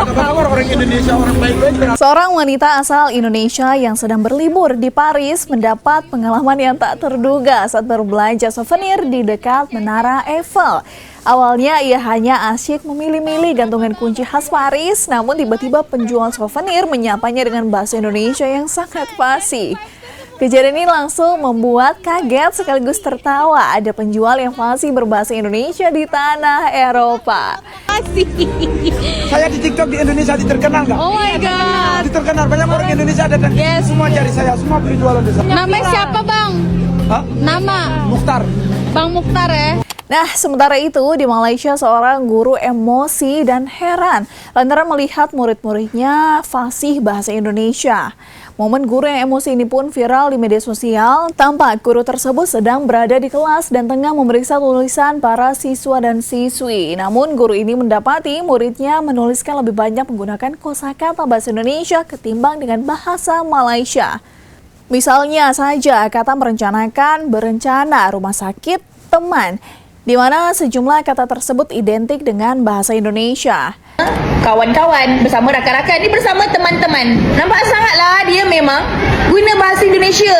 orang Indonesia orang baik-baik. Seorang wanita asal Indonesia yang sedang berlibur di Paris mendapat pengalaman yang tak terduga saat berbelanja souvenir di dekat Menara Eiffel. Awalnya ia hanya asyik memilih-milih gantungan kunci khas Paris, namun tiba-tiba penjual souvenir menyapanya dengan bahasa Indonesia yang sangat fasih. Kejadian ini langsung membuat kaget sekaligus tertawa. Ada penjual yang fasih berbahasa Indonesia di tanah Eropa. Saya di TikTok di Indonesia terkenal nggak? Oh my god. Terkenal, banyak orang Indonesia ada dan semua cari saya, semua beli jualan di sana. Namanya siapa, Bang? Hah? Nama Mukhtar. Bang Mukhtar ya. Nah, sementara itu di Malaysia seorang guru emosi dan heran lantaran melihat murid-muridnya fasih bahasa Indonesia. Momen guru yang emosi ini pun viral di media sosial. Tampak guru tersebut sedang berada di kelas dan tengah memeriksa tulisan para siswa dan siswi. Namun guru ini mendapati muridnya menuliskan lebih banyak menggunakan kosakata bahasa Indonesia ketimbang dengan bahasa Malaysia. Misalnya saja kata merencanakan, berencana, rumah sakit, teman, di mana sejumlah kata tersebut identik dengan bahasa Indonesia. Kawan-kawan bersama rakan-rakan ni bersama teman-teman. Nampak sangatlah dia memang guna bahasa Indonesia.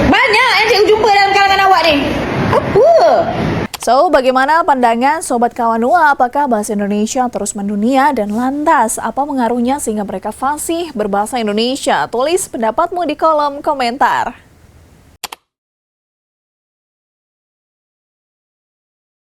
Banyak yang cikgu jumpa dalam kalangan awak ni. Apa? So, bagaimana pandangan Sobat Kawanua? Apakah bahasa Indonesia terus mendunia dan lantas apa pengaruhnya sehingga mereka fasih berbahasa Indonesia? Tulis pendapatmu di kolom komentar.